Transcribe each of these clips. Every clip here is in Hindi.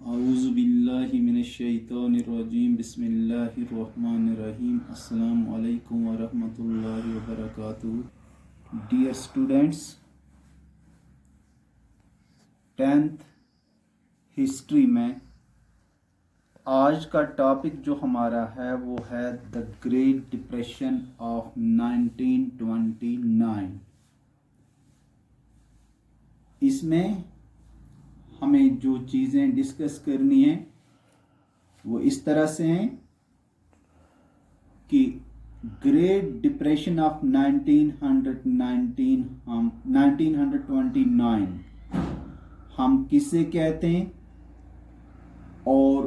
औज़ु बिल्लाहि मिनश्शैतानिर्रजीम बिस्मिल्लाहिर्रहमानिर्रहीम अस्सलामु अलैकुम व रहमतुल्लाहि व बरकातुहू। डियर स्टूडेंट्स, 10th हिस्ट्री में आज का टॉपिक जो हमारा है वो है द ग्रेट डिप्रेशन ऑफ 1929। इसमें हमें जो चीज़ें डिस्कस करनी है वो इस तरह से हैं कि ग्रेट डिप्रेशन ऑफ 1929 हम किसे कहते हैं और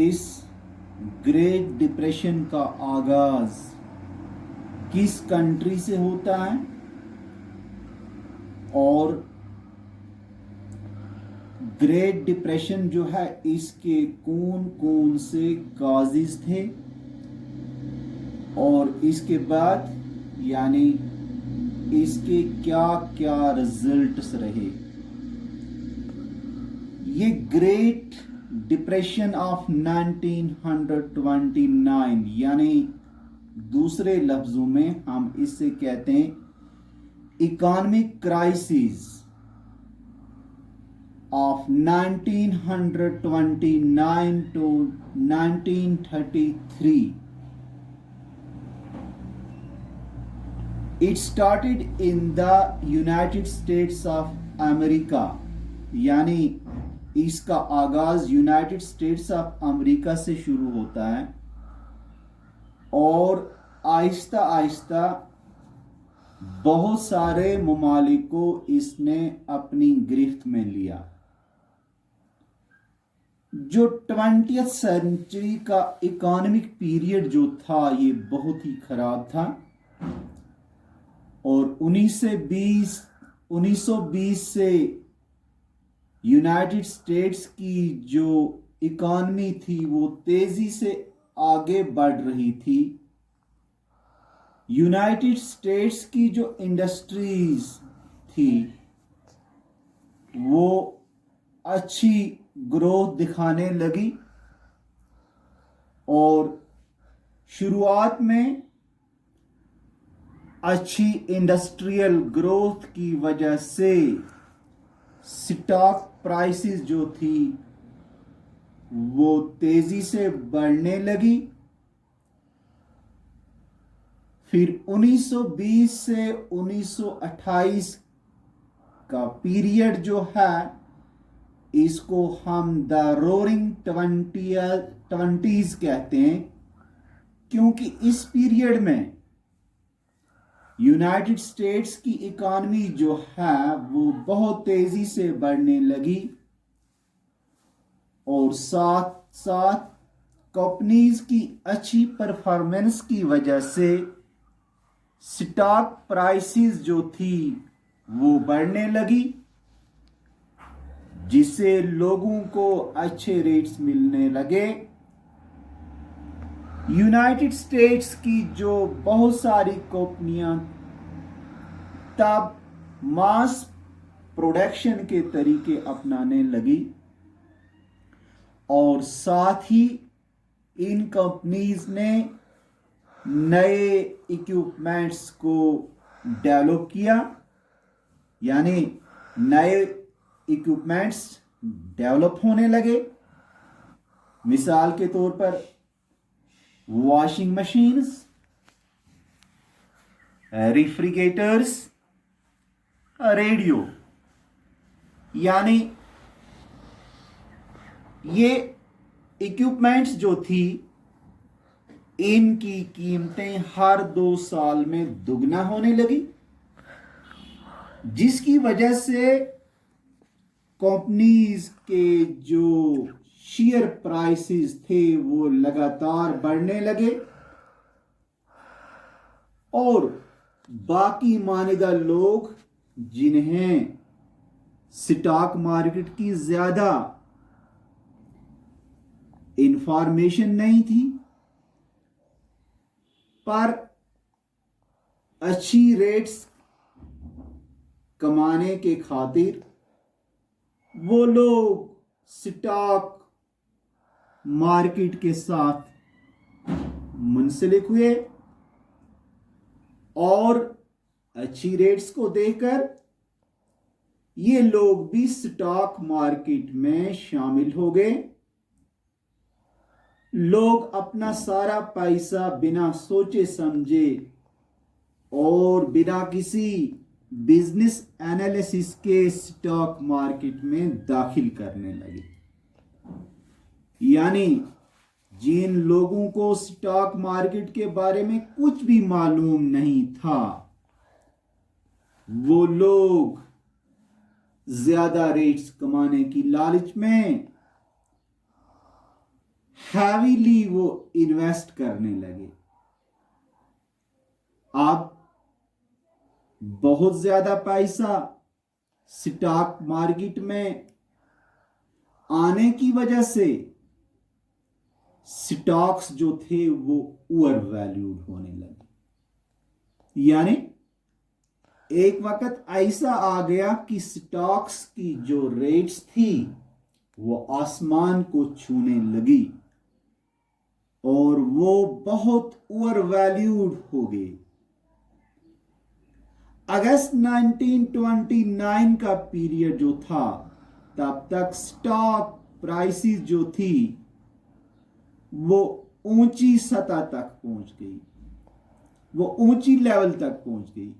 इस ग्रेट डिप्रेशन का आगाज किस कंट्री से होता है और ग्रेट डिप्रेशन जो है इसके कौन कौन से काजेस थे और इसके बाद यानी इसके क्या क्या रिजल्ट्स रहे। ये ग्रेट डिप्रेशन ऑफ 1929 यानी दूसरे लफ्जों में हम इससे कहते हैं economic crisis of 1929 to 1933. It started in the United States of America, यानी इसका आगाज यूनाइटेड स्टेट्स ऑफ अमेरिका से शुरू होता है और आहिस्ता आहिस्ता बहुत सारे ममालिक को इसने अपनी गिरफ्त में लिया। जो 20th सेंचुरी का इकोनॉमिक पीरियड जो था ये बहुत ही खराब था और 1920 से यूनाइटेड स्टेट्स की जो इकोनॉमी थी वो तेजी से आगे बढ़ रही थी। यूनाइटेड स्टेट्स की जो इंडस्ट्रीज थी वो अच्छी ग्रोथ दिखाने लगी और शुरुआत में अच्छी इंडस्ट्रियल ग्रोथ की वजह से स्टॉक प्राइसेस जो थी वो तेजी से बढ़ने लगी। फिर 1920 से 1928 का पीरियड जो है इसको हम द रोरिंग 20s कहते हैं क्योंकि इस पीरियड में यूनाइटेड स्टेट्स की इकोनॉमी जो है वो बहुत तेजी से बढ़ने लगी और साथ साथ कंपनीज की अच्छी परफॉर्मेंस की वजह से स्टॉक प्राइसेस जो थी वो बढ़ने लगी जिससे लोगों को अच्छे रेट्स मिलने लगे। यूनाइटेड स्टेट्स की जो बहुत सारी कंपनियां तब मास प्रोडक्शन के तरीके अपनाने लगी और साथ ही इन कंपनीज ने नए इक्विपमेंट्स को डेवलप किया यानी नए इक्विपमेंट्स डेवलप होने लगे। मिसाल के तौर पर वॉशिंग मशीन्स, रेफ्रिजरेटर्स, रेडियो, यानी ये इक्विपमेंट्स जो थी इनकी कीमतें हर 2 साल में दुगना होने लगी जिसकी वजह से कंपनीज के जो शेयर प्राइसेस थे वो लगातार बढ़ने लगे और बाकी मानीदा लोग जिन्हें स्टॉक मार्केट की ज्यादा इंफॉर्मेशन नहीं थी पर अच्छी रेट्स कमाने के खातिर वो लोग स्टॉक मार्केट के साथ मुंसलिक हुए और अच्छी रेट्स को देखकर ये लोग भी स्टॉक मार्केट में शामिल हो गए। लोग अपना सारा पैसा बिना सोचे समझे और बिना किसी बिजनेस एनालिसिस के स्टॉक मार्केट में दाखिल करने लगे। यानी जिन लोगों को स्टॉक मार्केट के बारे में कुछ भी मालूम नहीं था, वो लोग ज्यादा रेट्स कमाने की लालच में हैवीली वो इन्वेस्ट करने लगे। आप बहुत ज्यादा पैसा स्टॉक मार्केट में आने की वजह से स्टॉक्स जो थे वो ओवर वैल्यूड होने लगे। यानी एक वक्त ऐसा आ गया कि स्टॉक्स की जो रेट्स थी वो आसमान को छूने लगी और वो बहुत ओवर वैल्यूड हो गई। अगस्त 1929 का पीरियड जो था, तब तक स्टॉक प्राइसेस जो थी वो ऊंची सतह तक पहुंच गई, वो ऊंची लेवल तक पहुंच गई,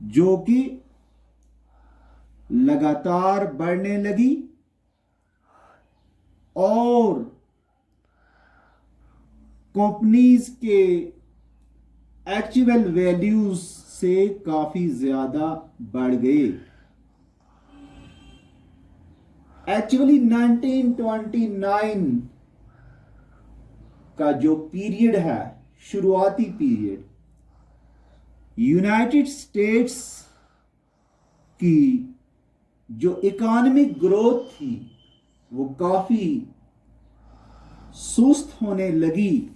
जो कि लगातार बढ़ने लगी और कंपनीज के एक्चुअल वैल्यूज से काफी ज्यादा बढ़ गए। एक्चुअली 1929 का जो पीरियड है, शुरुआती पीरियड, यूनाइटेड स्टेट्स की जो इकोनॉमिक ग्रोथ थी वो काफी सुस्त होने लगी,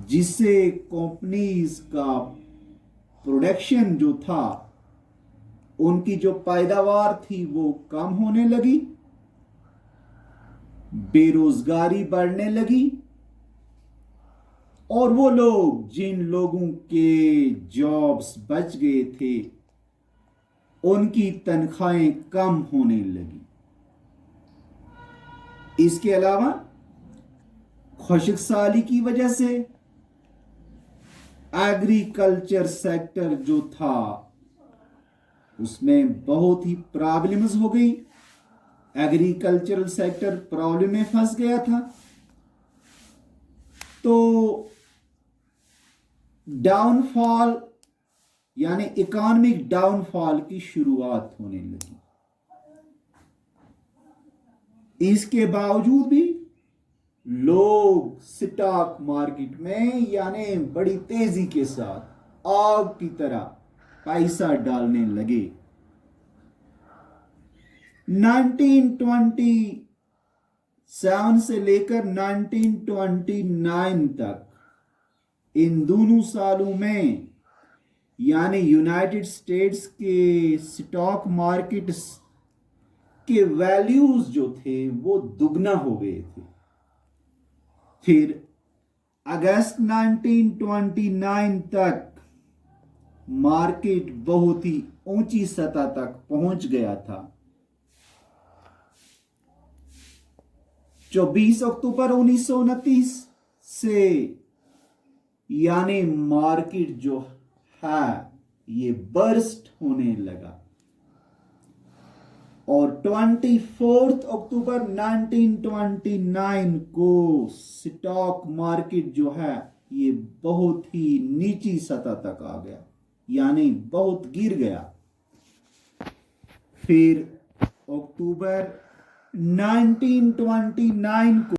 जिससे कंपनीज का प्रोडक्शन जो था, उनकी जो पैदावार थी वो कम होने लगी, बेरोजगारी बढ़ने लगी और वो लोग जिन लोगों के जॉब्स बच गए थे उनकी तनख्वाहें कम होने लगी। इसके अलावा खुशकसाली की वजह से एग्रीकल्चर सेक्टर जो था उसमें बहुत ही प्रॉब्लम्स हो गई। एग्रीकल्चरल सेक्टर प्रॉब्लम में फंस गया था, तो डाउनफॉल यानी इकोनॉमिक डाउनफॉल की शुरुआत होने लगी। इसके बावजूद भी लोग स्टॉक मार्केट में यानी बड़ी तेजी के साथ आग की तरह पैसा डालने लगे। 1927 से लेकर 1929 तक इन दोनों सालों में यानी यूनाइटेड स्टेट्स के स्टॉक मार्केट्स के वैल्यूज जो थे वो दुगना हो गए थे। फिर अगस्त 1929 तक मार्केट बहुत ही ऊंची सतह तक पहुंच गया था। 24 अक्टूबर 1929 से यानी मार्केट जो है ये बर्स्ट होने लगा और 24 अक्टूबर 1929 को स्टॉक मार्केट जो है ये बहुत ही नीची सतह तक आ गया, यानी बहुत गिर गया। फिर अक्टूबर 1929 को